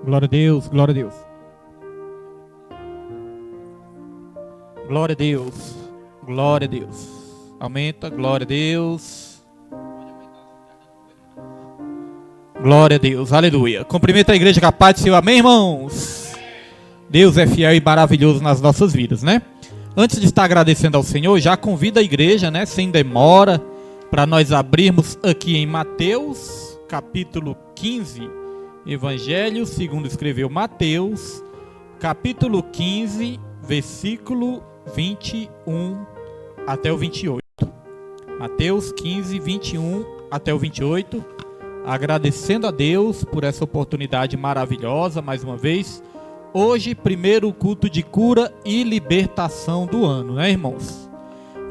Glória a Deus, glória a Deus. Glória a Deus, glória a Deus. Aumenta, glória a Deus. Glória a Deus, aleluia. Cumprimento a igreja com a paz do Senhor, amém, irmãos? Deus é fiel e maravilhoso nas nossas vidas, né? Antes de estar agradecendo ao Senhor, já convido a igreja, né, sem demora, para nós abrirmos aqui em Mateus, capítulo 15, Evangelho segundo escreveu Mateus, capítulo 15, versículo 21 até o 28. Mateus 15, 21 até o 28. Agradecendo a Deus por essa oportunidade maravilhosa, mais uma vez. Hoje, primeiro culto de cura e libertação do ano, né, irmãos?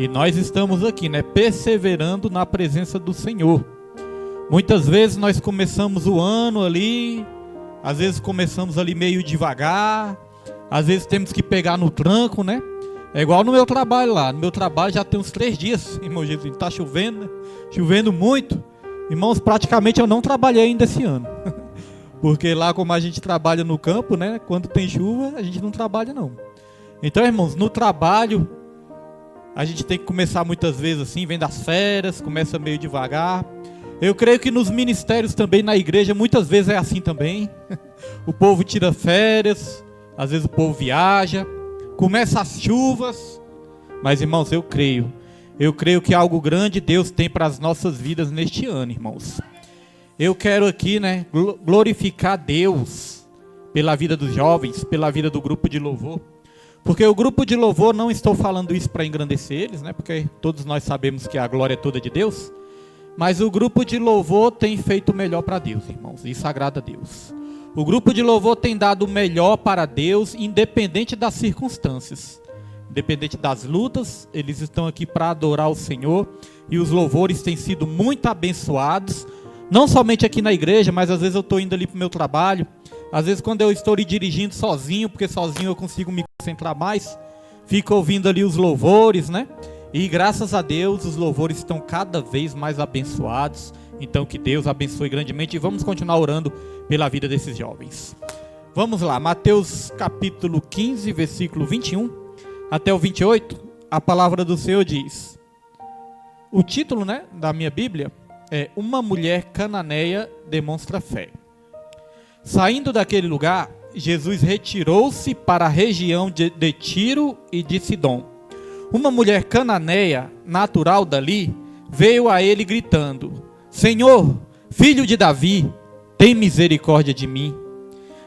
E nós estamos aqui, né, perseverando na presença do Senhor. Muitas vezes nós começamos o ano ali, às vezes começamos ali meio devagar, às vezes temos que pegar no tranco, né? É igual no meu trabalho lá. No meu trabalho já tem uns 3 dias, irmão Jesus, está chovendo, né? Chovendo muito. Irmãos, praticamente eu não trabalhei ainda esse ano. Porque lá, como a gente trabalha no campo, né? Quando tem chuva, a gente não trabalha não. Então, irmãos, no trabalho, a gente tem que começar muitas vezes assim, vem das férias, começa meio devagar. Eu creio que nos ministérios também, na igreja, muitas vezes é assim também. O povo tira férias, às vezes o povo viaja, começa as chuvas. Mas, irmãos, eu creio que algo grande Deus tem para as nossas vidas neste ano, irmãos. Eu quero aqui, né, glorificar Deus pela vida dos jovens, pela vida do grupo de louvor. Porque o grupo de louvor, não estou falando isso para engrandecer eles, né, porque todos nós sabemos que a glória é toda de Deus. Mas o grupo de louvor tem feito o melhor para Deus, irmãos. Isso agrada a Deus. O grupo de louvor tem dado o melhor para Deus, independente das circunstâncias. Independente das lutas, eles estão aqui para adorar o Senhor. E os louvores têm sido muito abençoados. Não somente aqui na igreja, mas às vezes eu estou indo ali para o meu trabalho. Às vezes quando eu estou ali dirigindo sozinho, porque sozinho eu consigo me concentrar mais, fico ouvindo ali os louvores, né? E graças a Deus os louvores estão cada vez mais abençoados. Então que Deus abençoe grandemente. E vamos continuar orando pela vida desses jovens. Vamos lá, Mateus capítulo 15, versículo 21 até o 28. A palavra do Senhor diz. O título, né, da minha Bíblia é Uma mulher cananeia demonstra fé. Saindo daquele lugar, Jesus retirou-se para a região de Tiro e de Sidom. Uma mulher cananeia, natural dali, veio a ele gritando: Senhor, filho de Davi, tem misericórdia de mim.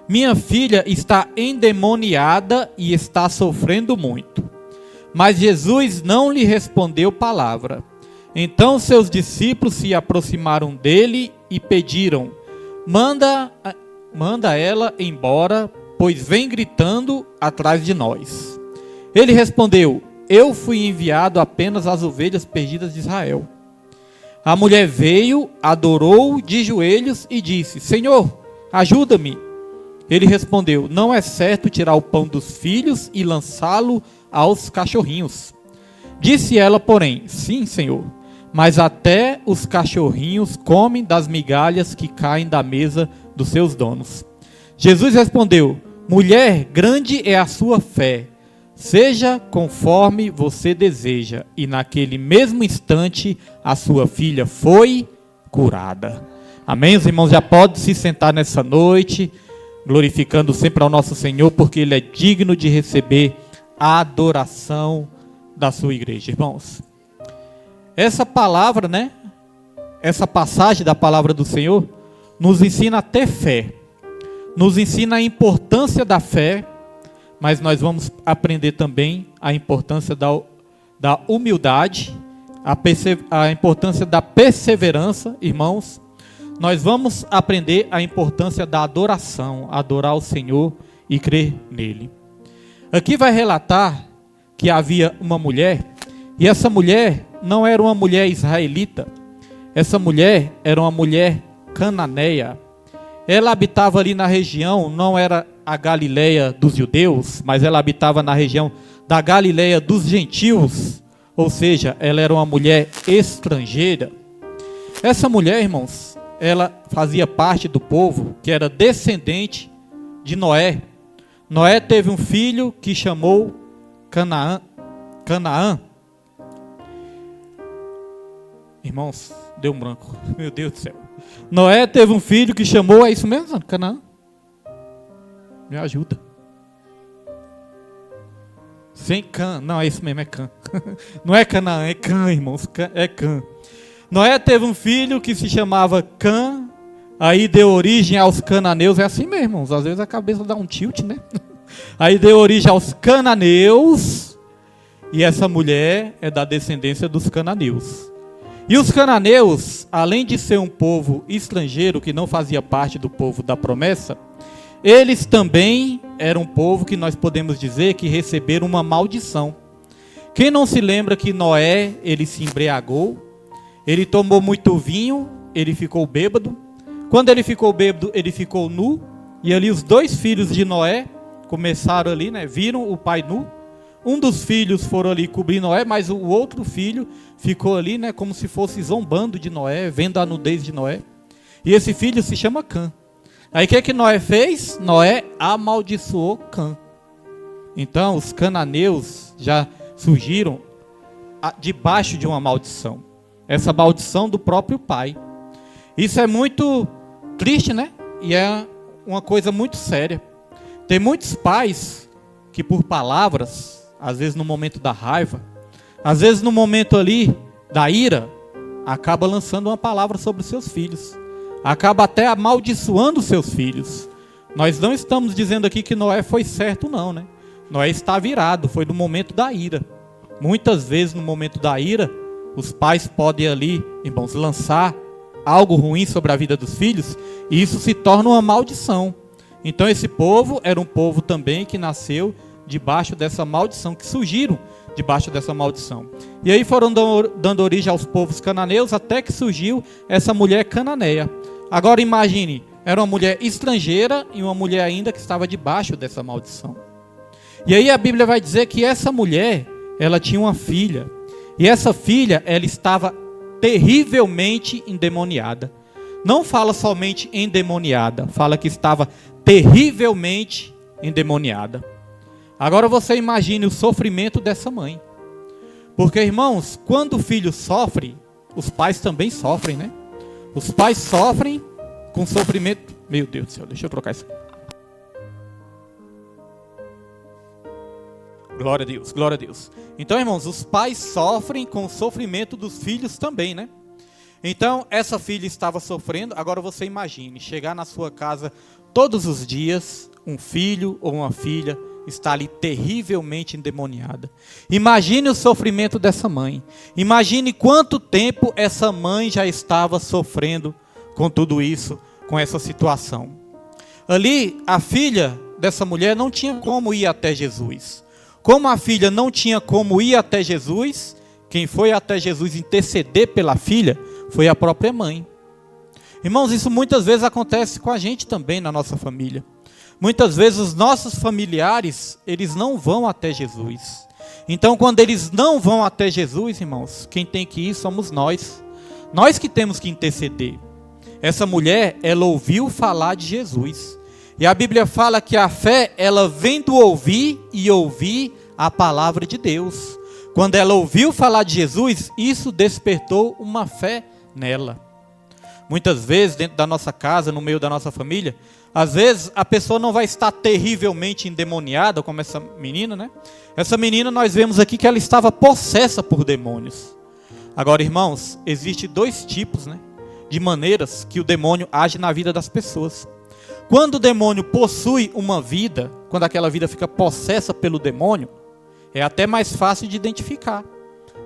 Minha filha está endemoniada e está sofrendo muito. Mas Jesus não lhe respondeu palavra. Então seus discípulos se aproximaram dele e pediram: Manda ela embora, pois vem gritando atrás de nós. Ele respondeu: Eu fui enviado apenas às ovelhas perdidas de Israel. A mulher veio, adorou de joelhos e disse: Senhor, ajuda-me. Ele respondeu: Não é certo tirar o pão dos filhos e lançá-lo aos cachorrinhos. Disse ela, porém: Sim, Senhor, mas até os cachorrinhos comem das migalhas que caem da mesa dos seus donos. Jesus respondeu: Mulher, grande é a sua fé. Seja conforme você deseja. E naquele mesmo instante, a sua filha foi curada. Amém? Os irmãos já podem se sentar nessa noite, glorificando sempre ao nosso Senhor, porque Ele é digno de receber a adoração da sua igreja, irmãos. Essa palavra, né? Essa passagem da palavra do Senhor nos ensina a ter fé. Nos ensina a importância da fé. Mas nós vamos aprender também a importância da humildade, a importância da perseverança, irmãos. Nós vamos aprender a importância da adoração, adorar o Senhor e crer nele. Aqui vai relatar que havia uma mulher, e essa mulher não era uma mulher israelita, essa mulher era uma mulher cananeia. Ela habitava ali na região, não era a Galileia dos judeus, mas ela habitava na região da Galileia dos gentios, ou seja, ela era uma mulher estrangeira. Essa mulher, irmãos, ela fazia parte do povo que era descendente de Noé. Noé teve um filho que chamou Canaã. Irmãos, deu um branco. Meu Deus do céu. Noé teve um filho que chamou, é isso mesmo, Canaã? Me ajuda. Sem Cã, não, é isso mesmo, é Cã. Não é Canaã, é Cã, irmãos, é Cã. Noé teve um filho que se chamava Cã, aí deu origem aos cananeus, é assim mesmo, irmãos, às vezes a cabeça dá um tilt, né? Aí deu origem aos cananeus, e essa mulher é da descendência dos cananeus. E os cananeus, além de ser um povo estrangeiro que não fazia parte do povo da promessa, eles também eram um povo que nós podemos dizer que receberam uma maldição. Quem não se lembra que Noé, ele se embriagou, ele tomou muito vinho, ele ficou bêbado. Quando ele ficou bêbado, ele ficou nu, e ali os dois filhos de Noé começaram ali, né, viram o pai nu. Um dos filhos foram ali cobrir Noé, mas o outro filho ficou ali, né, como se fosse zombando de Noé, vendo a nudez de Noé. E esse filho se chama Cã. Aí o que Noé fez? Noé amaldiçoou Cã. Então os cananeus já surgiram debaixo de uma maldição. Essa maldição do próprio pai. Isso é muito triste, né? E é uma coisa muito séria. Tem muitos pais que por palavras, às vezes no momento da raiva, às vezes no momento ali da ira, acaba lançando uma palavra sobre os seus filhos. Acaba até amaldiçoando os seus filhos. Nós não estamos dizendo aqui que Noé foi certo não, né? Noé está virado, foi no momento da ira. Muitas vezes no momento da ira, os pais podem ali, irmãos, lançar algo ruim sobre a vida dos filhos, e isso se torna uma maldição. Então esse povo era um povo também que nasceu debaixo dessa maldição, que surgiram debaixo dessa maldição. E aí foram dando origem aos povos cananeus, até que surgiu essa mulher cananeia. Agora imagine, era uma mulher estrangeira e uma mulher ainda que estava debaixo dessa maldição. E aí a Bíblia vai dizer que essa mulher, ela tinha uma filha. E essa filha, ela estava terrivelmente endemoniada. Não fala somente endemoniada, fala que estava terrivelmente endemoniada. Agora você imagine o sofrimento dessa mãe. Porque, irmãos, quando o filho sofre, os pais também sofrem, né? Os pais sofrem com sofrimento. Meu Deus do céu, deixa eu trocar isso. Glória a Deus, glória a Deus. Então, irmãos, os pais sofrem com o sofrimento dos filhos também, né? Então, essa filha estava sofrendo. Agora você imagine, chegar na sua casa todos os dias, um filho ou uma filha está ali terrivelmente endemoniada. Imagine o sofrimento dessa mãe. Imagine quanto tempo essa mãe já estava sofrendo com tudo isso, com essa situação. Ali, a filha dessa mulher não tinha como ir até Jesus. Como a filha não tinha como ir até Jesus, quem foi até Jesus interceder pela filha foi a própria mãe. Irmãos, isso muitas vezes acontece com a gente também na nossa família. Muitas vezes os nossos familiares, eles não vão até Jesus. Então, quando eles não vão até Jesus, irmãos, quem tem que ir somos nós. Nós que temos que interceder. Essa mulher, ela ouviu falar de Jesus. E a Bíblia fala que a fé, ela vem do ouvir e ouvir a palavra de Deus. Quando ela ouviu falar de Jesus, isso despertou uma fé nela. Muitas vezes, dentro da nossa casa, no meio da nossa família, às vezes a pessoa não vai estar terrivelmente endemoniada, como essa menina, né? Essa menina, nós vemos aqui que ela estava possessa por demônios. Agora, irmãos, existem dois tipos, né, de maneiras que o demônio age na vida das pessoas. Quando o demônio possui uma vida, quando aquela vida fica possessa pelo demônio, é até mais fácil de identificar.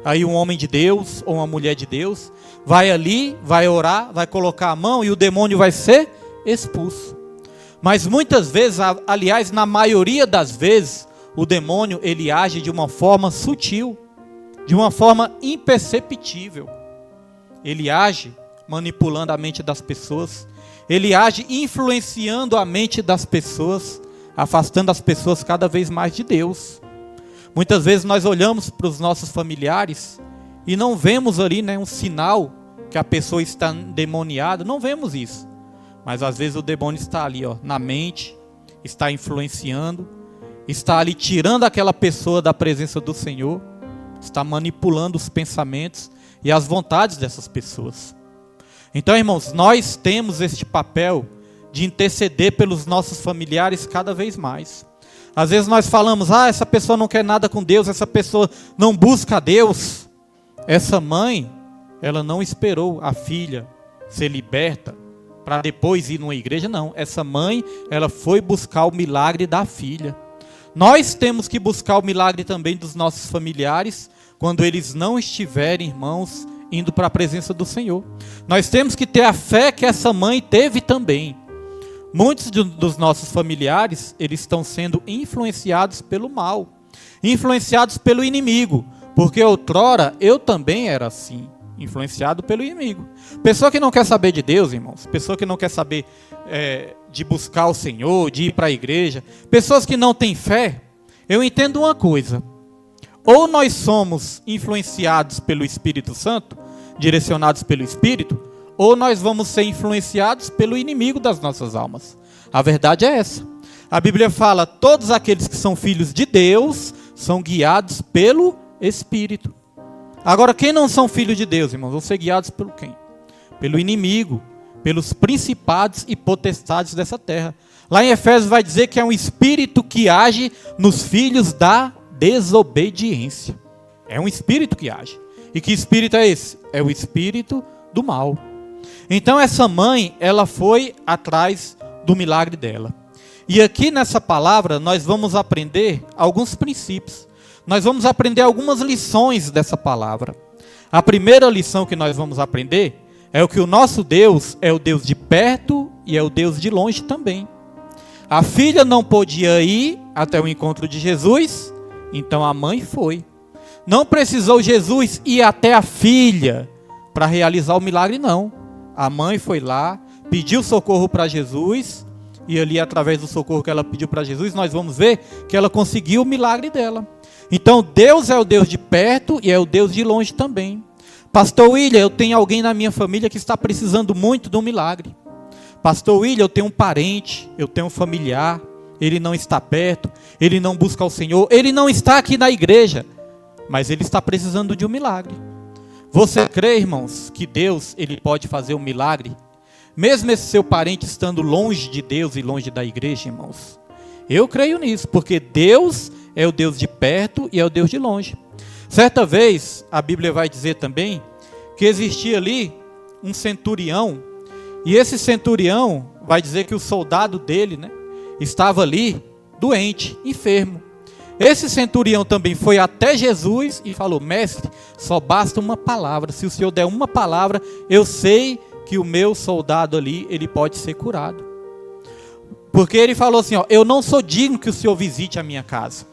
Aí um homem de Deus ou uma mulher de Deus vai ali, vai orar, vai colocar a mão e o demônio vai ser expulso. Mas muitas vezes, aliás, na maioria das vezes, o demônio ele age de uma forma sutil, de uma forma imperceptível. Ele age manipulando a mente das pessoas, ele age influenciando a mente das pessoas, afastando as pessoas cada vez mais de Deus. Muitas vezes nós olhamos para os nossos familiares e não vemos ali, né, um sinal que a pessoa está endemoniada, não vemos isso. Mas às vezes o demônio está ali, ó, na mente, está influenciando, está ali tirando aquela pessoa da presença do Senhor, está manipulando os pensamentos e as vontades dessas pessoas. Então, irmãos, nós temos este papel de interceder pelos nossos familiares cada vez mais. Às vezes nós falamos, essa pessoa não quer nada com Deus, essa pessoa não busca a Deus. Essa mãe, ela não esperou a filha ser liberta para depois ir numa igreja, não. Essa mãe, ela foi buscar o milagre da filha. Nós temos que buscar o milagre também dos nossos familiares, quando eles não estiverem, irmãos, indo para a presença do Senhor. Nós temos que ter a fé que essa mãe teve também. Muitos dos nossos familiares, eles estão sendo influenciados pelo mal, influenciados pelo inimigo, porque outrora eu também era assim, influenciado pelo inimigo. Pessoa que não quer saber de Deus, irmãos, pessoa que não quer saber de buscar o Senhor, de ir para a igreja, pessoas que não têm fé, eu entendo uma coisa: ou nós somos influenciados pelo Espírito Santo, direcionados pelo Espírito, ou nós vamos ser influenciados pelo inimigo das nossas almas. A verdade é essa. A Bíblia fala, todos aqueles que são filhos de Deus são guiados pelo Espírito. Agora, quem não são filhos de Deus, irmãos, vão ser guiados pelo quem? Pelo inimigo, pelos principados e potestades dessa terra. Lá em Efésios vai dizer que é um espírito que age nos filhos da desobediência. É um espírito que age. E que espírito é esse? É o espírito do mal. Então essa mãe, ela foi atrás do milagre dela. E aqui nessa palavra nós vamos aprender alguns princípios. Nós vamos aprender algumas lições dessa palavra. A primeira lição que nós vamos aprender é o que o nosso Deus é o Deus de perto e é o Deus de longe também. A filha não podia ir até o encontro de Jesus, então a mãe foi. Não precisou Jesus ir até a filha para realizar o milagre, não. A mãe foi lá, pediu socorro para Jesus, e ali através do socorro que ela pediu para Jesus, nós vamos ver que ela conseguiu o milagre dela. Então Deus é o Deus de perto e é o Deus de longe também. Pastor William, eu tenho alguém na minha família que está precisando muito de um milagre. Pastor William, eu tenho um parente, eu tenho um familiar, ele não está perto, ele não busca o Senhor, ele não está aqui na igreja, mas ele está precisando de um milagre. Você crê, irmãos, que Deus ele pode fazer um milagre? Mesmo esse seu parente estando longe de Deus e longe da igreja, irmãos? Eu creio nisso, porque Deus é o Deus de perto e é o Deus de longe. Certa vez, a Bíblia vai dizer também que existia ali um centurião, e esse centurião vai dizer que o soldado dele, estava ali doente, enfermo. Esse centurião também foi até Jesus e falou: mestre, só basta uma palavra, se o Senhor der uma palavra, eu sei que o meu soldado ali, ele pode ser curado. Porque ele falou assim, eu não sou digno que o Senhor visite a minha casa,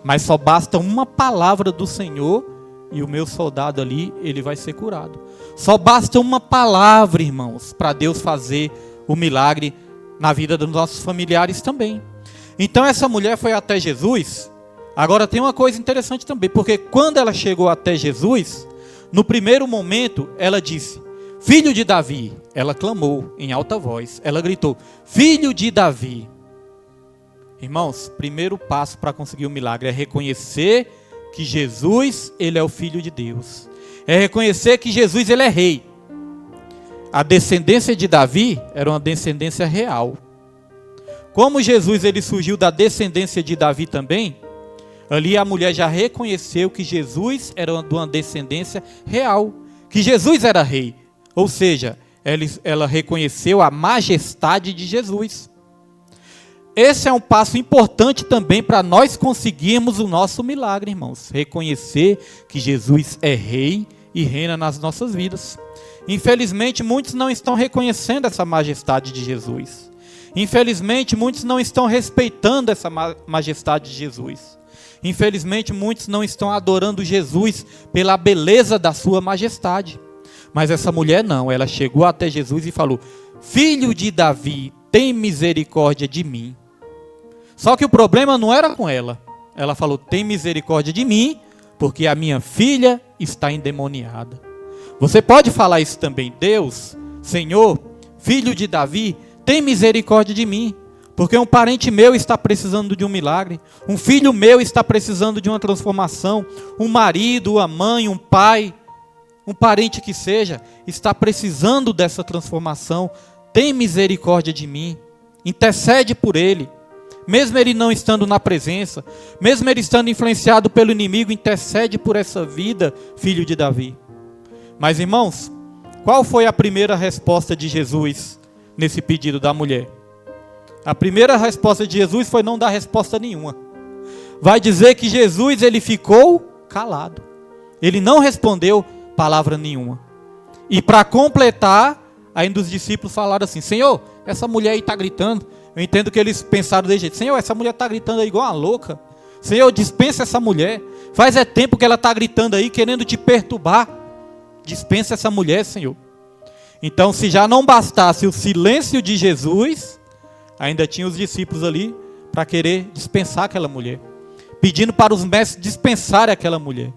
mas só basta uma palavra do Senhor e o meu soldado ali, ele vai ser curado. Só basta uma palavra, irmãos, para Deus fazer o milagre na vida dos nossos familiares também. Então essa mulher foi até Jesus. Agora tem uma coisa interessante também, porque quando ela chegou até Jesus, no primeiro momento ela disse: filho de Davi. Ela clamou em alta voz, ela gritou: filho de Davi. Irmãos, primeiro passo para conseguir o milagre é reconhecer que Jesus, ele é o Filho de Deus. É reconhecer que Jesus, ele é rei. A descendência de Davi era uma descendência real. Como Jesus, ele surgiu da descendência de Davi também, ali a mulher já reconheceu que Jesus era de uma descendência real, que Jesus era rei. Ou seja, ela reconheceu a majestade de Jesus. Esse é um passo importante também para nós conseguirmos o nosso milagre, irmãos. Reconhecer que Jesus é rei e reina nas nossas vidas. Infelizmente, muitos não estão reconhecendo essa majestade de Jesus. Infelizmente, muitos não estão respeitando essa majestade de Jesus. Infelizmente, muitos não estão adorando Jesus pela beleza da sua majestade. Mas essa mulher não, ela chegou até Jesus e falou: filho de Davi, tem misericórdia de mim. Só que o problema não era com ela. Ela falou: tem misericórdia de mim, porque a minha filha está endemoniada. Você pode falar isso também: Deus, Senhor, filho de Davi, tem misericórdia de mim, Porque um parente meu está precisando de um milagre. Um filho meu está precisando de uma transformação. Um marido, uma mãe, um pai, um parente que seja, está precisando dessa transformação. Tem misericórdia de mim. Intercede por ele. Mesmo ele não estando na presença, mesmo ele estando influenciado pelo inimigo, intercede por essa vida, filho de Davi. Mas irmãos, qual foi a primeira resposta de Jesus nesse pedido da mulher? A primeira resposta de Jesus foi não dar resposta nenhuma. Vai dizer que Jesus, ele ficou calado. Ele não respondeu palavra nenhuma. E para completar, ainda os discípulos falaram assim: Senhor, essa mulher aí está gritando. Eu entendo que eles pensaram desse jeito: Senhor, essa mulher está gritando aí igual uma louca. Senhor, dispensa essa mulher. Faz tempo que ela está gritando aí, querendo te perturbar. Dispensa essa mulher, Senhor. Então, se já não bastasse o silêncio de Jesus, ainda tinha os discípulos ali para querer dispensar aquela mulher, pedindo para os mestres dispensarem aquela mulher.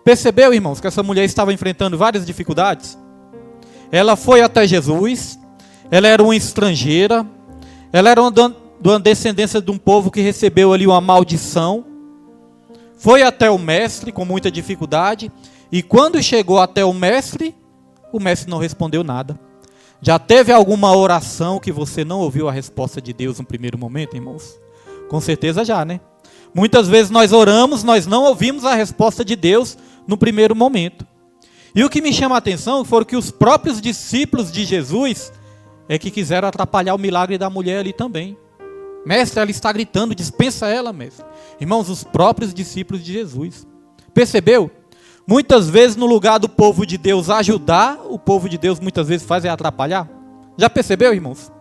Percebeu, irmãos, que essa mulher estava enfrentando várias dificuldades? Ela foi até Jesus, ela era uma estrangeira, ela era de uma descendência de um povo que recebeu ali uma maldição, foi até o mestre com muita dificuldade, e quando chegou até o mestre não respondeu nada. Já teve alguma oração que você não ouviu a resposta de Deus no primeiro momento, irmãos? Com certeza já, né? Muitas vezes nós oramos, nós não ouvimos a resposta de Deus no primeiro momento. E o que me chama a atenção foram que os próprios discípulos de Jesus que quiseram atrapalhar o milagre da mulher ali também. Mestre, ela está gritando, dispensa ela, mestre. Irmãos, os próprios discípulos de Jesus. Percebeu? Muitas vezes no lugar do povo de Deus ajudar, o povo de Deus muitas vezes faz atrapalhar. Já percebeu, irmãos?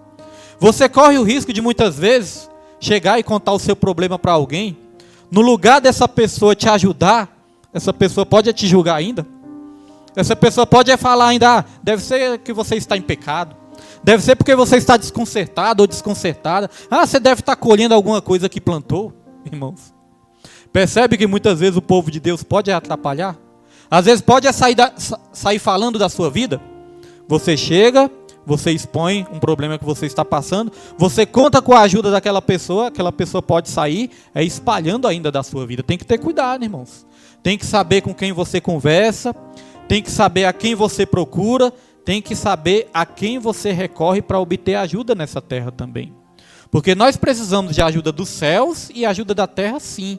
Você corre o risco de muitas vezes chegar e contar o seu problema para alguém. No lugar dessa pessoa te ajudar, essa pessoa pode te julgar ainda. Essa pessoa pode falar ainda: deve ser que você está em pecado. Deve ser porque você está desconcertado ou desconcertada. Você deve estar colhendo alguma coisa que plantou, irmãos. Percebe que muitas vezes o povo de Deus pode atrapalhar? Às vezes pode sair falando da sua vida. Você chega, você expõe um problema que você está passando, você conta com a ajuda daquela pessoa, aquela pessoa pode sair espalhando ainda da sua vida. Tem que ter cuidado, irmãos. Tem que saber com quem você conversa, tem que saber a quem você procura, tem que saber a quem você recorre para obter ajuda nessa terra também. Porque nós precisamos de ajuda dos céus e ajuda da terra, sim.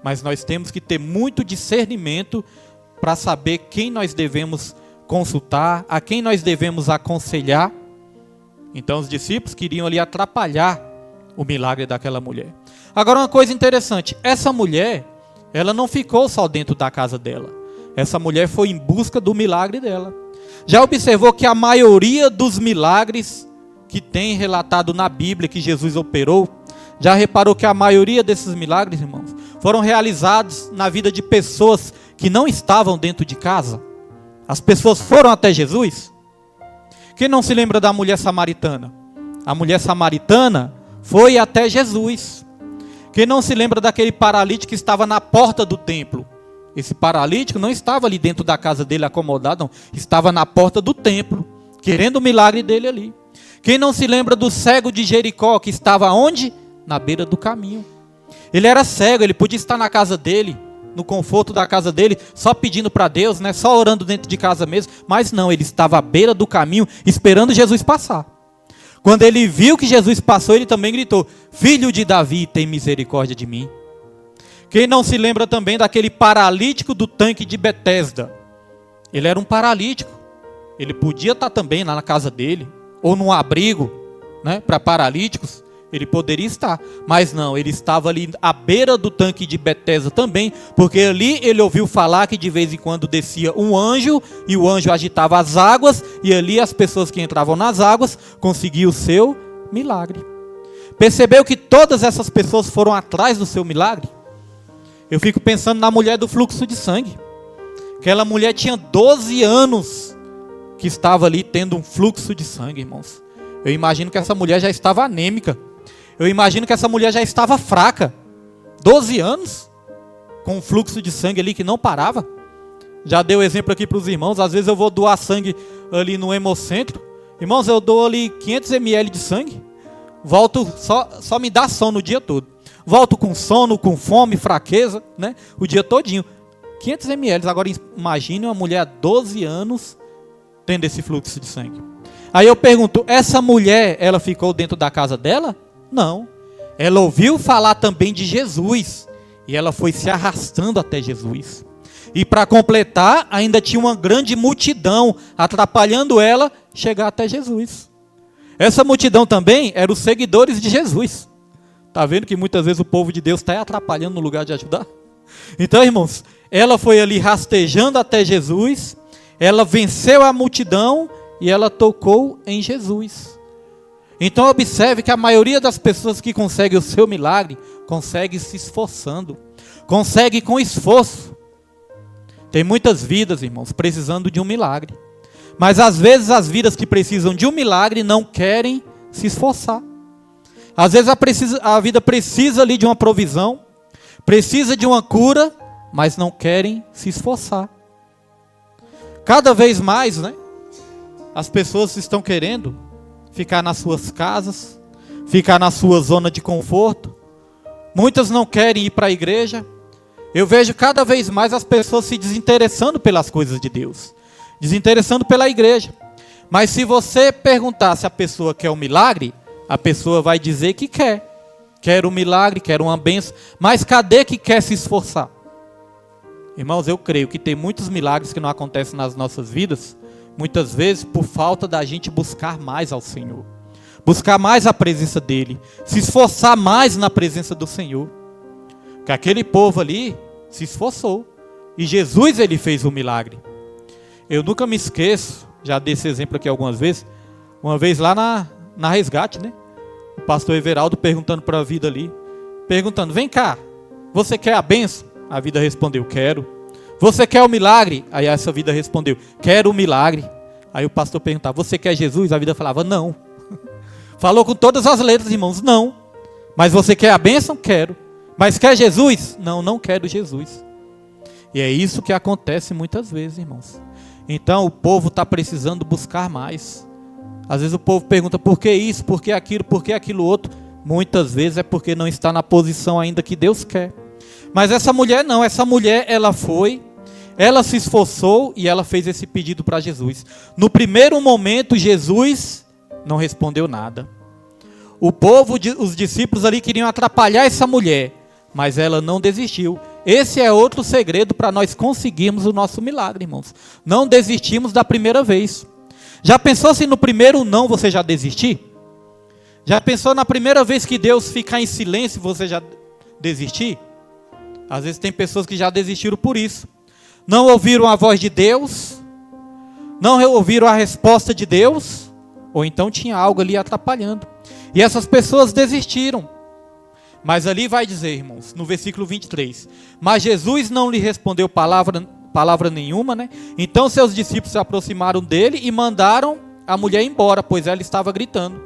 Mas nós temos que ter muito discernimento para saber quem nós devemos consultar, a quem nós devemos aconselhar. Então os discípulos queriam ali atrapalhar o milagre daquela mulher. Agora uma coisa interessante, essa mulher, ela não ficou só dentro da casa dela. Essa mulher foi em busca do milagre dela. Já observou que a maioria dos milagres que tem relatado na Bíblia que Jesus operou, já reparou que a maioria desses milagres, irmãos, foram realizados na vida de pessoas que não estavam dentro de casa? As pessoas foram até Jesus? Quem não se lembra da mulher samaritana? A mulher samaritana foi até Jesus. Quem não se lembra daquele paralítico que estava na porta do templo? Esse paralítico não estava ali dentro da casa dele acomodado, não. Estava na porta do templo, querendo o milagre dele ali. Quem não se lembra do cego de Jericó, que estava onde? Na beira do caminho. Ele era cego, ele podia estar na casa dele, no conforto da casa dele, só pedindo para Deus, né? Só orando dentro de casa mesmo. Mas não, ele estava à beira do caminho, esperando Jesus passar. Quando ele viu que Jesus passou, ele também gritou: Filho de Davi, tem misericórdia de mim. Quem não se lembra também daquele paralítico do tanque de Betesda? Ele era um paralítico. Ele podia estar também lá na casa dele, ou num abrigo, né, para paralíticos. Ele poderia estar, mas não, ele estava ali à beira do tanque de Betesda também, porque ali ele ouviu falar que de vez em quando descia um anjo, e o anjo agitava as águas, e ali as pessoas que entravam nas águas conseguiam o seu milagre. Percebeu que todas essas pessoas foram atrás do seu milagre? Eu fico pensando na mulher do fluxo de sangue. Aquela mulher tinha 12 anos que estava ali tendo um fluxo de sangue, irmãos. Eu imagino que essa mulher já estava anêmica. Eu imagino que essa mulher já estava fraca. 12 anos com um fluxo de sangue ali que não parava. Já dei o exemplo aqui para os irmãos. Às vezes eu vou doar sangue ali no hemocentro. Irmãos, eu dou ali 500 ml de sangue. volto, só me dá sono o dia todo. Volto com sono, com fome, fraqueza, né? O dia todinho. 500 ml. Agora imagine uma mulher há 12 anos tendo esse fluxo de sangue. Aí eu pergunto, essa mulher, ela ficou dentro da casa dela? Não. Ela ouviu falar também de Jesus. E ela foi se arrastando até Jesus. E para completar, ainda tinha uma grande multidão atrapalhando ela chegar até Jesus. Essa multidão também eram os seguidores de Jesus. Está vendo que muitas vezes o povo de Deus está atrapalhando no lugar de ajudar? Então, irmãos, ela foi ali rastejando até Jesus. Ela venceu a multidão e ela tocou em Jesus. Então observe que a maioria das pessoas que conseguem o seu milagre, consegue se esforçando, consegue com esforço. Tem muitas vidas, irmãos, precisando de um milagre. Mas às vezes as vidas que precisam de um milagre não querem se esforçar. Às vezes a vida precisa ali de uma provisão, precisa de uma cura, mas não querem se esforçar. Cada vez mais, né? As pessoas estão querendo ficar nas suas casas, ficar na sua zona de conforto. Muitas não querem ir para a igreja. Eu vejo cada vez mais as pessoas se desinteressando pelas coisas de Deus, desinteressando pela igreja. Mas se você perguntar se a pessoa quer um milagre, a pessoa vai dizer que quer. Quer um milagre, quer uma bênção. Mas cadê que quer se esforçar? Irmãos, eu creio que tem muitos milagres que não acontecem nas nossas vidas, muitas vezes por falta da gente buscar mais ao Senhor. Buscar mais a presença dEle. Se esforçar mais na presença do Senhor. Porque aquele povo ali se esforçou. E Jesus, Ele fez o milagre. Eu nunca me esqueço, já dei esse exemplo aqui algumas vezes, uma vez lá na Resgate, né? O pastor Everaldo perguntando para a vida ali, perguntando, vem cá, você quer a bênção? A vida respondeu, quero. Você quer o milagre? Aí essa vida respondeu, quero o milagre. Aí o pastor perguntava, você quer Jesus? A vida falava, não. Falou com todas as letras, irmãos, não. Mas você quer a bênção? Quero. Mas quer Jesus? Não, não quero Jesus. E é isso que acontece muitas vezes, irmãos. Então o povo está precisando buscar mais. Às vezes o povo pergunta, por que isso, por que aquilo outro? Muitas vezes é porque não está na posição ainda que Deus quer. Mas essa mulher não, essa mulher ela foi, ela se esforçou e ela fez esse pedido para Jesus. No primeiro momento Jesus não respondeu nada. O povo, os discípulos ali queriam atrapalhar essa mulher, mas ela não desistiu. Esse é outro segredo para nós conseguirmos o nosso milagre, irmãos. Não desistimos da primeira vez. Já pensou se no primeiro não você já desistir? Já pensou na primeira vez que Deus ficar em silêncio você já desistir? Às vezes tem pessoas que já desistiram por isso. Não ouviram a voz de Deus, não ouviram a resposta de Deus, ou então tinha algo ali atrapalhando. E essas pessoas desistiram. Mas ali vai dizer, irmãos, no versículo 23, mas Jesus não lhe respondeu palavra nenhuma, né? Então seus discípulos se aproximaram dele e mandaram a mulher embora, pois ela estava gritando.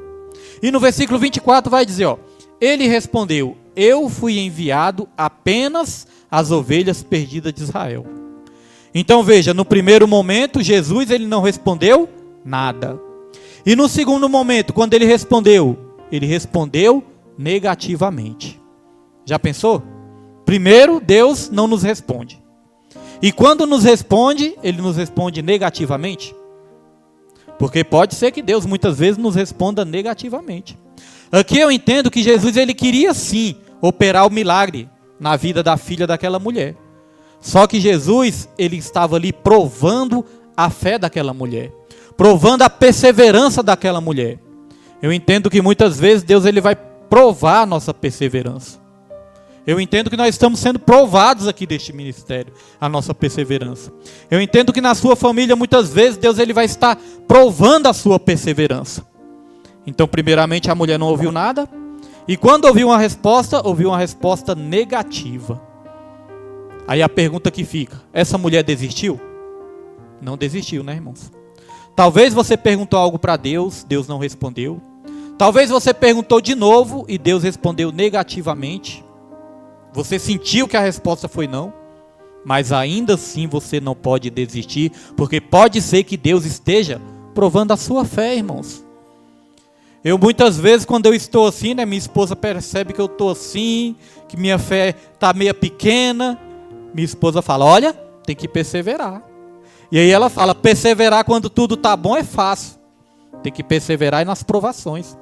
E no versículo 24 vai dizer, ele respondeu, eu fui enviado apenas às ovelhas perdidas de Israel. Então veja, no primeiro momento Jesus ele não respondeu nada. E no segundo momento, quando ele respondeu negativamente. Já pensou? Primeiro, Deus não nos responde. E quando nos responde, Ele nos responde negativamente. Porque pode ser que Deus muitas vezes nos responda negativamente. Aqui eu entendo que Jesus ele queria sim operar o milagre na vida da filha daquela mulher. Só que Jesus ele estava ali provando a fé daquela mulher. Provando a perseverança daquela mulher. Eu entendo que muitas vezes Deus ele vai provar a nossa perseverança. Eu entendo que nós estamos sendo provados aqui deste ministério, a nossa perseverança. Eu entendo que na sua família muitas vezes Deus ele vai estar provando a sua perseverança. Então primeiramente a mulher não ouviu nada. E quando ouviu uma resposta negativa. Aí a pergunta que fica, essa mulher desistiu? Não desistiu, né, irmãos? Talvez você perguntou algo para Deus, Deus não respondeu. Talvez você perguntou de novo e Deus respondeu negativamente. Você sentiu que a resposta foi não, mas ainda assim você não pode desistir, porque pode ser que Deus esteja provando a sua fé, irmãos. Eu muitas vezes, quando eu estou assim, né, minha esposa percebe que eu estou assim, que minha fé está meio pequena. Minha esposa fala, olha, tem que perseverar. E aí ela fala, perseverar quando tudo está bom é fácil. Tem que perseverar nas provações.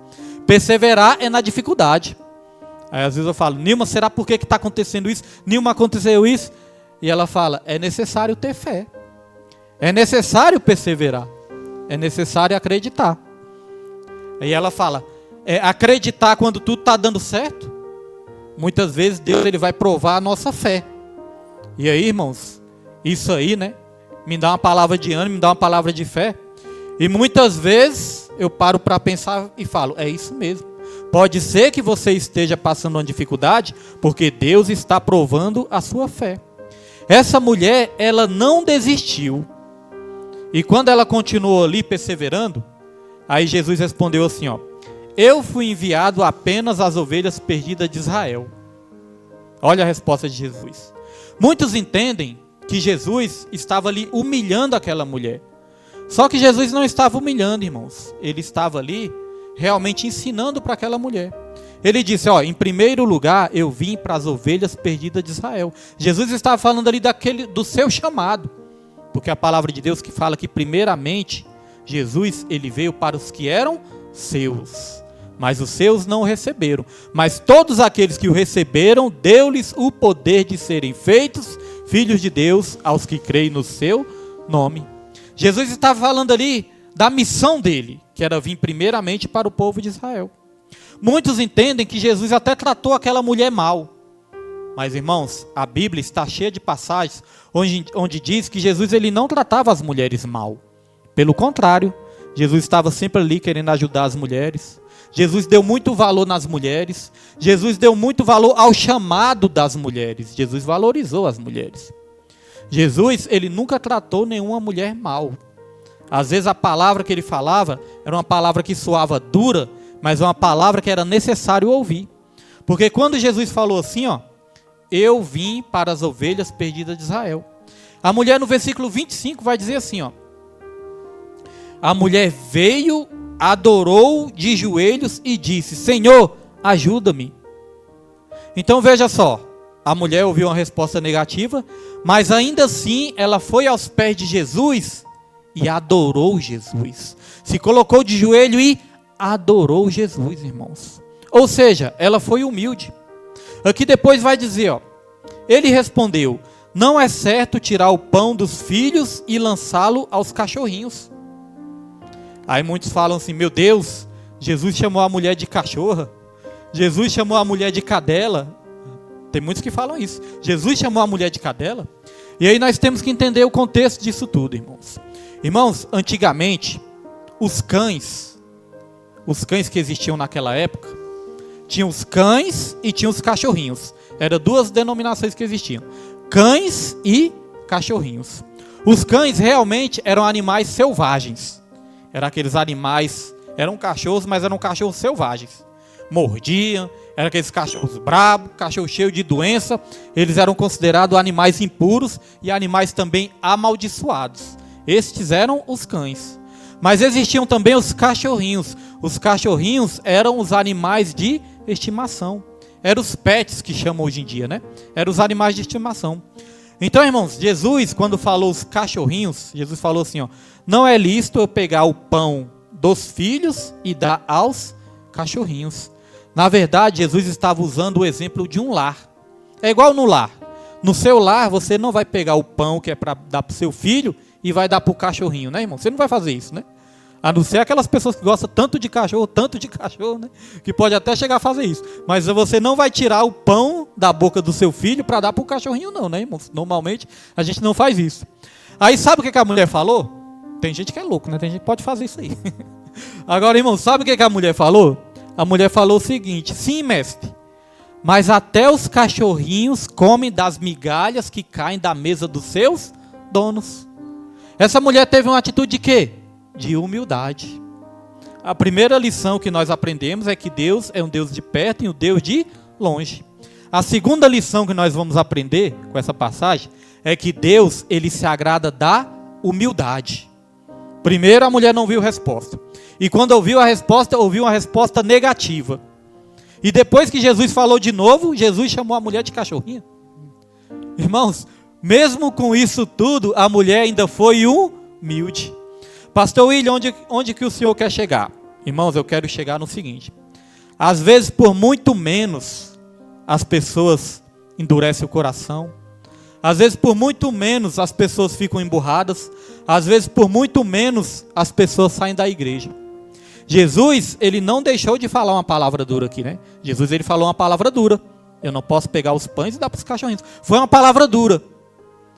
Perseverar é na dificuldade. Aí às vezes eu falo, Nilma, será por que está acontecendo isso? Nilma, aconteceu isso? E ela fala, é necessário ter fé. É necessário perseverar. É necessário acreditar. Aí ela fala, acreditar quando tudo está dando certo? Muitas vezes Deus ele vai provar a nossa fé. E aí, irmãos, isso aí, né? Me dá uma palavra de ânimo, me dá uma palavra de fé. E muitas vezes eu paro para pensar e falo, é isso mesmo. Pode ser que você esteja passando uma dificuldade, porque Deus está provando a sua fé. Essa mulher, ela não desistiu. E quando ela continuou ali perseverando, aí Jesus respondeu assim, ó, eu fui enviado apenas às ovelhas perdidas de Israel. Olha a resposta de Jesus. Muitos entendem que Jesus estava ali humilhando aquela mulher. Só que Jesus não estava humilhando, irmãos. Ele estava ali realmente ensinando para aquela mulher. Ele disse, ó, em primeiro lugar, eu vim para as ovelhas perdidas de Israel. Jesus estava falando ali do seu chamado. Porque a palavra de Deus que fala que primeiramente, Jesus, ele veio para os que eram seus. Mas os seus não o receberam. Mas todos aqueles que o receberam, deu-lhes o poder de serem feitos filhos de Deus aos que creem no seu nome. Jesus estava falando ali da missão dele, que era vir primeiramente para o povo de Israel. Muitos entendem que Jesus até tratou aquela mulher mal. Mas, irmãos, a Bíblia está cheia de passagens onde diz que Jesus ele não tratava as mulheres mal. Pelo contrário, Jesus estava sempre ali querendo ajudar as mulheres. Jesus deu muito valor nas mulheres. Jesus deu muito valor ao chamado das mulheres. Jesus valorizou as mulheres. Jesus, ele nunca tratou nenhuma mulher mal. Às vezes a palavra que ele falava era uma palavra que soava dura, mas uma palavra que era necessário ouvir. Porque quando Jesus falou assim, ó, eu vim para as ovelhas perdidas de Israel. A mulher no versículo 25 vai dizer assim, ó, a mulher veio, adorou de joelhos e disse, Senhor, ajuda-me. Então veja só, a mulher ouviu uma resposta negativa, mas ainda assim ela foi aos pés de Jesus e adorou Jesus. Se colocou de joelho e adorou Jesus, irmãos. Ou seja, ela foi humilde. Aqui depois vai dizer, ó, ele respondeu, não é certo tirar o pão dos filhos e lançá-lo aos cachorrinhos. Aí muitos falam assim, meu Deus, Jesus chamou a mulher de cachorra, Jesus chamou a mulher de cadela. Tem muitos que falam isso, Jesus chamou a mulher de cadela. E aí nós temos que entender o contexto disso tudo, irmãos. Irmãos, antigamente, os cães que existiam naquela época, tinham os cães e tinham os cachorrinhos. Eram duas denominações que existiam, cães e cachorrinhos. Os cães realmente eram animais selvagens. Eram aqueles animais, eram cachorros, mas eram cachorros selvagens. Mordiam, eram aqueles cachorros bravos, cachorro cheio de doença. Eles eram considerados animais impuros e animais também amaldiçoados. Estes eram os cães. Mas existiam também os cachorrinhos. Os cachorrinhos eram os animais de estimação. Eram os pets que chamam hoje em dia, né? Eram os animais de estimação. Então, irmãos, Jesus, quando falou os cachorrinhos, Jesus falou assim, ó, não é lícito eu pegar o pão dos filhos e dar aos cachorrinhos. Na verdade, Jesus estava usando o exemplo de um lar. É igual no lar. No seu lar, você não vai pegar o pão que é para dar para o seu filho e vai dar para o cachorrinho, né, irmão? Você não vai fazer isso, né? A não ser aquelas pessoas que gostam tanto de cachorro, né? Que pode até chegar a fazer isso. Mas você não vai tirar o pão da boca do seu filho para dar para o cachorrinho, não, né, irmão? Normalmente, a gente não faz isso. Aí, sabe o que a mulher falou? Tem gente que é louco, né? Tem gente que pode fazer isso aí. Agora, irmão, sabe o que a mulher falou? A mulher falou o seguinte, sim, mestre, mas até os cachorrinhos comem das migalhas que caem da mesa dos seus donos. Essa mulher teve uma atitude de quê? De humildade. A primeira lição que nós aprendemos é que Deus é um Deus de perto e um Deus de longe. A segunda lição que nós vamos aprender com essa passagem é que Deus, ele se agrada da humildade. Primeiro, a mulher não viu resposta. E quando ouviu uma resposta negativa. E depois que Jesus falou de novo, Jesus chamou a mulher de cachorrinha. Irmãos, mesmo com isso tudo, a mulher ainda foi humilde. Pastor William, onde que o senhor quer chegar? Irmãos, eu quero chegar no seguinte. Às vezes, por muito menos, as pessoas endurecem o coração. Às vezes, por muito menos, as pessoas ficam emburradas. Às vezes, por muito menos, as pessoas saem da igreja. Jesus, ele não deixou de falar uma palavra dura aqui, né? Jesus, ele falou uma palavra dura. Eu não posso pegar os pães e dar para os cachorrinhos. Foi uma palavra dura.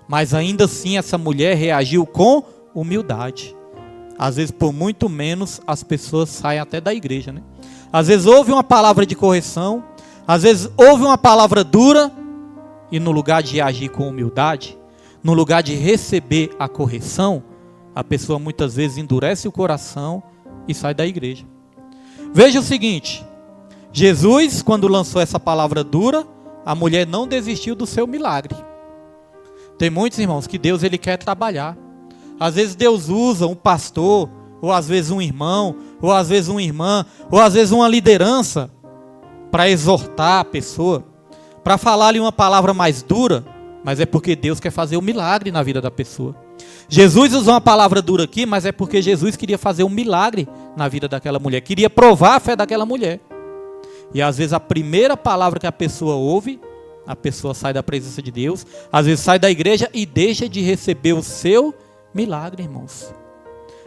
Mas ainda assim, essa mulher reagiu com humildade. Às vezes, por muito menos, as pessoas saem até da igreja, né? Às vezes, houve uma palavra de correção. Às vezes, houve uma palavra dura. E no lugar de agir com humildade, no lugar de receber a correção, a pessoa muitas vezes endurece o coração e sai da igreja. Veja o seguinte, Jesus, quando lançou essa palavra dura, a mulher não desistiu do seu milagre. Tem muitos irmãos que Deus ele quer trabalhar. Às vezes Deus usa um pastor, ou às vezes um irmão, ou às vezes uma irmã, ou às vezes uma liderança, para exortar a pessoa, para falar-lhe uma palavra mais dura, mas é porque Deus quer fazer um milagre na vida da pessoa. Jesus usou uma palavra dura aqui, mas é porque Jesus queria fazer um milagre na vida daquela mulher, queria provar a fé daquela mulher. E às vezes a primeira palavra que a pessoa ouve, a pessoa sai da presença de Deus, às vezes sai da igreja e deixa de receber o seu milagre, irmãos.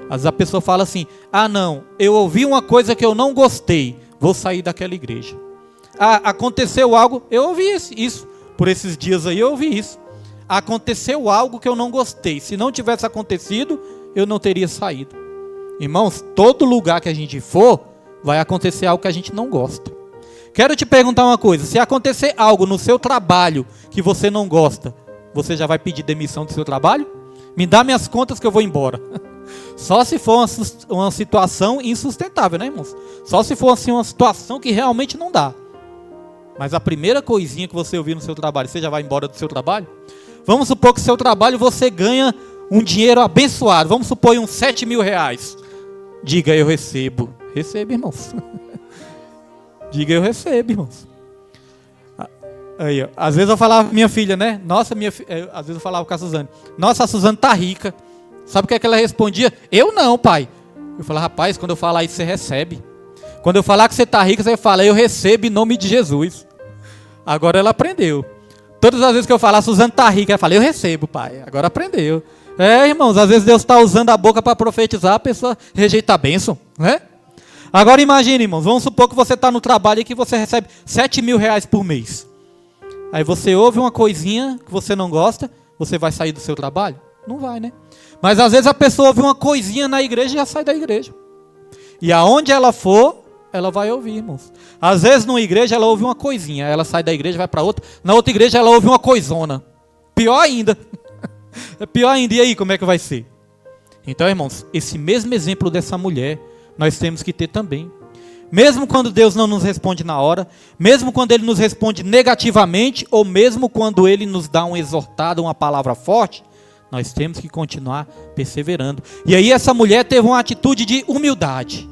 Às vezes a pessoa fala assim, não, eu ouvi uma coisa que eu não gostei, vou sair daquela igreja. Aconteceu algo, eu ouvi isso, por esses dias aí eu ouvi isso. Aconteceu algo que eu não gostei, se não tivesse acontecido, eu não teria saído. Irmãos, todo lugar que a gente for, vai acontecer algo que a gente não gosta. Quero te perguntar uma coisa, se acontecer algo no seu trabalho que você não gosta, você já vai pedir demissão do seu trabalho? Me dá minhas contas que eu vou embora. Só se for uma situação insustentável, né, irmãos? Só se for assim, uma situação que realmente não dá. Mas a primeira coisinha que você ouvir no seu trabalho, você já vai embora do seu trabalho? Vamos supor que no seu trabalho você ganha um dinheiro abençoado. Vamos supor uns 7 mil reais. Diga, eu recebo. Recebo, irmãos. Diga, eu recebo, irmãos. Aí, ó. Às vezes eu falava com minha filha, né? Nossa, às vezes eu falava com a Suzane. Nossa, a Suzane tá rica. Sabe o que é que ela respondia? Eu não, pai. Eu falava, rapaz, quando eu falar isso, você recebe. Quando eu falar que você está rico, você fala, eu recebo em nome de Jesus. Agora ela aprendeu. Todas as vezes que eu falar, Suzana está rica, ela fala, eu recebo, pai. Agora aprendeu. Irmãos, às vezes Deus está usando a boca para profetizar, a pessoa rejeita a bênção, né? Agora imagine, irmãos, vamos supor que você está no trabalho e que você recebe 7 mil reais por mês. Aí você ouve uma coisinha que você não gosta, você vai sair do seu trabalho? Não vai, né? Mas às vezes a pessoa ouve uma coisinha na igreja e já sai da igreja. E aonde ela for, ela vai ouvir, irmãos. Às vezes numa igreja ela ouve uma coisinha, ela sai da igreja e vai para outra. Na outra igreja ela ouve uma coisona. Pior ainda. É pior ainda. E aí, como é que vai ser? Então, irmãos, esse mesmo exemplo dessa mulher, nós temos que ter também. Mesmo quando Deus não nos responde na hora, mesmo quando Ele nos responde negativamente, ou mesmo quando Ele nos dá um exortado, uma palavra forte, nós temos que continuar perseverando. E aí essa mulher teve uma atitude de humildade.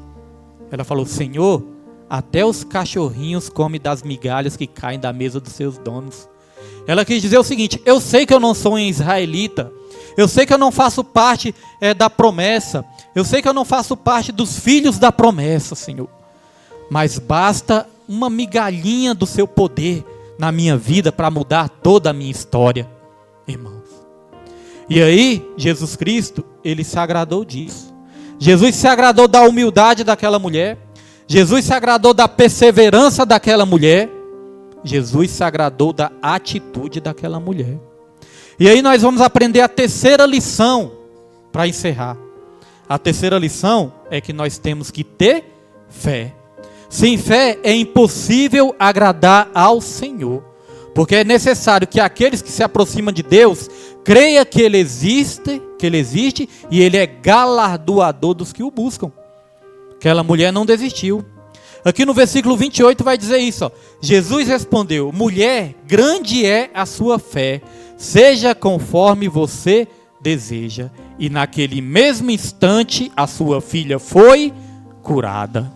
Ela falou, Senhor, até os cachorrinhos comem das migalhas que caem da mesa dos seus donos. Ela quis dizer o seguinte, eu sei que eu não sou um israelita, eu sei que eu não faço parte da promessa, eu sei que eu não faço parte dos filhos da promessa, Senhor. Mas basta uma migalhinha do seu poder na minha vida para mudar toda a minha história, irmãos. E aí, Jesus Cristo, Ele se agradou disso. Jesus se agradou da humildade daquela mulher. Jesus se agradou da perseverança daquela mulher. Jesus se agradou da atitude daquela mulher. E aí nós vamos aprender a terceira lição para encerrar. A terceira lição é que nós temos que ter fé. Sem fé é impossível agradar ao Senhor. Porque é necessário que aqueles que se aproximam de Deus creia que Ele existe e Ele é galardoador dos que o buscam. Aquela mulher não desistiu. Aqui no versículo 28 vai dizer isso, ó. Jesus respondeu, mulher, grande é a sua fé, seja conforme você deseja. E naquele mesmo instante a sua filha foi curada.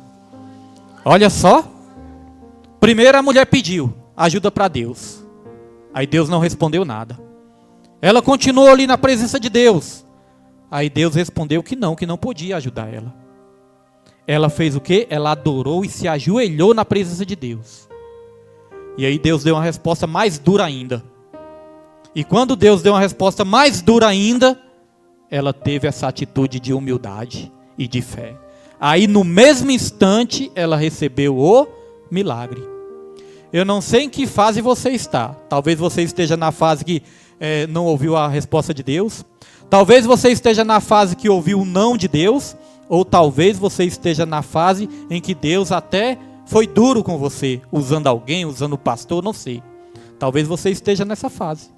Olha só. Primeiro a mulher pediu ajuda para Deus. Aí Deus não respondeu nada. Ela continuou ali na presença de Deus. Aí Deus respondeu que não podia ajudar ela. Ela fez o quê? Ela adorou e se ajoelhou na presença de Deus. E aí Deus deu uma resposta mais dura ainda. E quando Deus deu uma resposta mais dura ainda, ela teve essa atitude de humildade e de fé. Aí no mesmo instante, ela recebeu o milagre. Eu não sei em que fase você está. Talvez você esteja na fase que não ouviu a resposta de Deus. Talvez você esteja na fase que ouviu o não de Deus. Ou talvez você esteja na fase em que Deus até foi duro com você, usando alguém, usando o pastor, não sei. Talvez você esteja nessa fase.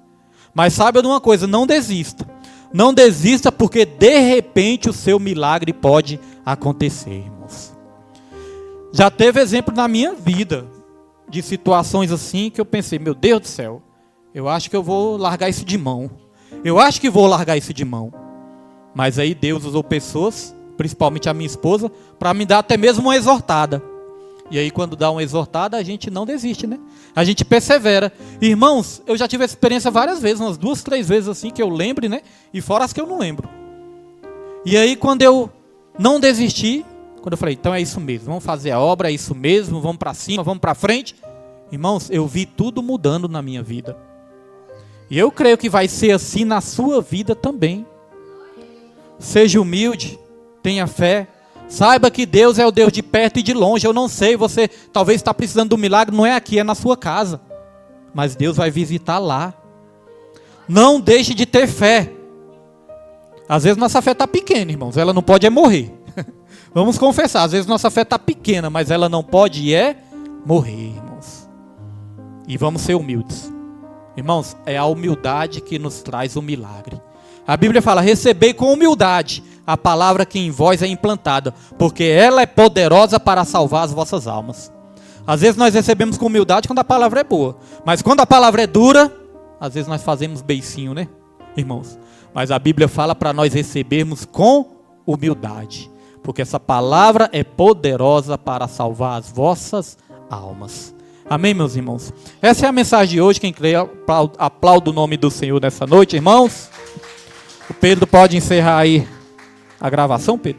Mas saiba de uma coisa, não desista. Não desista porque de repente o seu milagre pode acontecer, irmãos. Já teve exemplo na minha vida de situações assim que eu pensei, meu Deus do céu, eu acho que eu vou largar isso de mão. Eu acho que vou largar isso de mão. Mas aí Deus usou pessoas, principalmente a minha esposa, para me dar até mesmo uma exortada. E aí quando dá uma exortada, a gente não desiste, né? A gente persevera. Irmãos, eu já tive essa experiência várias vezes, umas 2, 3 vezes assim, que eu lembre, né? E fora as que eu não lembro. E aí quando eu não desisti, quando eu falei, então é isso mesmo, vamos fazer a obra, é isso mesmo, vamos para cima, vamos para frente. Irmãos, eu vi tudo mudando na minha vida. E eu creio que vai ser assim na sua vida também. Seja humilde, tenha fé. Saiba que Deus é o Deus de perto e de longe. Eu não sei, você talvez está precisando do milagre, não é aqui, é na sua casa. Mas Deus vai visitar lá. Não deixe de ter fé. Às vezes nossa fé está pequena, irmãos, ela não pode morrer. Vamos confessar, às vezes nossa fé está pequena, mas ela não pode morrer, irmãos. E vamos ser humildes. Irmãos, é a humildade que nos traz o milagre. A Bíblia fala, recebei com humildade a palavra que em vós é implantada, porque ela é poderosa para salvar as vossas almas. Às vezes nós recebemos com humildade quando a palavra é boa, mas quando a palavra é dura, às vezes nós fazemos beicinho, né, irmãos? Mas a Bíblia fala para nós recebermos com humildade, porque essa palavra é poderosa para salvar as vossas almas. Amém, meus irmãos? Essa é a mensagem de hoje. Quem crê, aplauda o nome do Senhor nessa noite, irmãos. O Pedro pode encerrar aí a gravação, Pedro?